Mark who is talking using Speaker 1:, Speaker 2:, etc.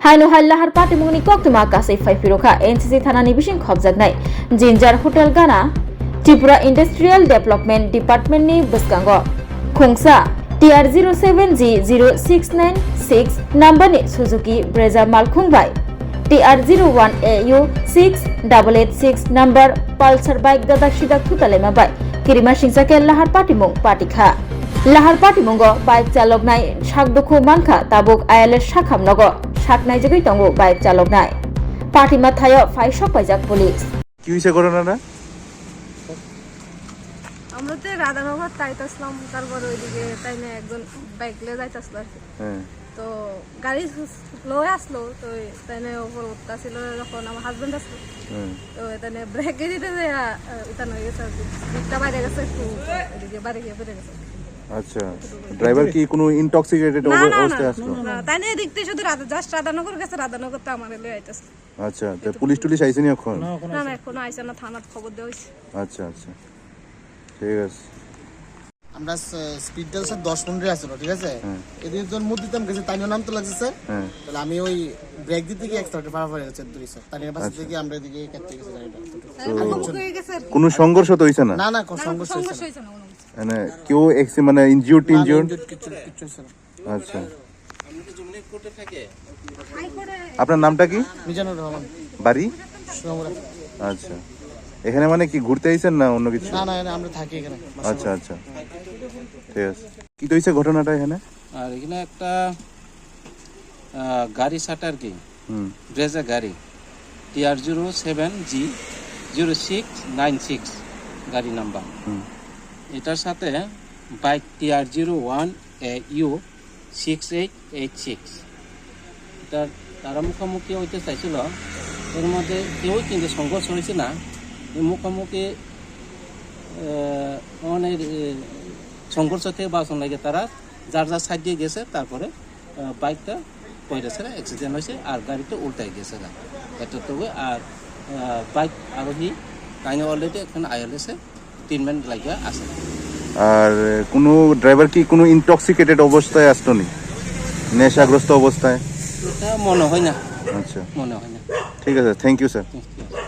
Speaker 1: Haino Hallahar Party Muni Koktuma Kasai Firoka NCC Thanani Bishin Khobjagnai Jinjar Hotel Gana Tripura Industrial Development Department ni Buskango Khungsa TR07G0696 number ni Suzuki Brezza Malkhungbai TR01AU 6886 number Pulsar bike dadak sidak thutalema bai Kirima Singsakel Lahar Party Mung Party Kha Lahar Party Mungo bike chalok nai Shakdukhu Mankha tabuk Ayaler Shakham Nogo Shaknai Jagui Tongo bike chalok nai Party Mathayo Fai Shop Pajak Police
Speaker 2: কি হইছে ঘটনাটা?
Speaker 3: আমরা তো রাধানগর তাইতাসলাম তারপর ওইদিকে তাই না একজন বাইক নিয়ে যাইতাছিল
Speaker 2: হ্যাঁ
Speaker 3: তো গাড়ি স্লো আসলো তো তাই না ওপর উঠতাছিল যখন আমার হাজবেন্ড আসলো তো তাই ব্রেক দিতে যে উঠানো হয়ে গেছে দিকটা বাইরে গেছে একটু এদিকে বাইরে গিয়ে বেড়ে গেছে।
Speaker 2: আচ্ছা ড্রাইভার কি কোনো ইনটক্সিকেটেড অবস্থায় আসলো?
Speaker 3: না তাই না এদিক থেকে শুধু জাস্ট রাধানগর গেছে রাধানগর তো আমার লয়ে আইতাছে।
Speaker 2: আচ্ছা তো পুলিশ টুলিশ আইছে নি এখন?
Speaker 3: না না এখনো আইছে না থানার খবর দেওয়া হইছে।
Speaker 2: আচ্ছা আচ্ছা ঠিক আছে।
Speaker 4: আমরা স্পিড ডেলসে 10 মিনিট আসলো ঠিক আছে এদিন জন মুদ দিতাম গেছে তাইও নাম তো লাগছে স্যার তাহলে আমি ওই ব্রেক দিতে গিয়ে এক্সট্রা পার হয়ে গেছে দূরে স্যার তাইনের পাশে থেকে আমরা এদিকে কেটে গেছে গাড়িটা
Speaker 2: কোনো সংঘর্ষ তো হইছে না?
Speaker 4: না না কোন সংঘর্ষ হইছে না
Speaker 2: মানে কেউ মানে ইনজিউর্ড
Speaker 4: কিছু হইছে না।
Speaker 2: আচ্ছা আপনার নামটা কি?
Speaker 4: মিজানুর রহমান
Speaker 2: বাড়ি?
Speaker 4: সোনামুড়া।
Speaker 2: আচ্ছা এখানে মানে কি ঘুরতে আইছেন না অন্য কিছু?
Speaker 4: না না আমরা থাকি এখানে।
Speaker 2: আচ্ছা আচ্ছা ঠিক আছে। কি হইছে ঘটনাটা এখানে?
Speaker 5: আর এখানে একটা গাড়ি সাটার কি ব্রেজা গাড়ি TR07G0696 গাড়ি নাম্বার এটার সাথে বাইক TR01AU 6886 এটার তারা মুখোমুখি হইতে চাইছিল এর মধ্যে কেউ কিন্তু সংঘর্ষ হয়েছে না মুখোমুখি অনেক সংঘর্ষ থেকে বাঁচন লাগে তারা যার যার সাইড দিয়ে গেছে তারপরে বাইকটা পয়সা অ্যাক্সিডেন্ট হয়েছে আর গাড়িটা উল্টাই গেছে না এটা তো আর বাইক আরোহী কাইনে অলরেডি এখানে আইএলএসে ট্রিটমেন্ট লাগিয়ে আসে।
Speaker 2: আর কোনো ড্রাইভার কি কোনো ইনটক্সিকেটেড অবস্থায় আসতো নি নেশাগ্রস্ত অবস্থায়?
Speaker 5: এটা মনে হয় না।
Speaker 2: আচ্ছা
Speaker 5: মনে হয় না।
Speaker 2: ঠিক আছে থ্যাংক ইউ স্যার।
Speaker 5: ঠিক আছে।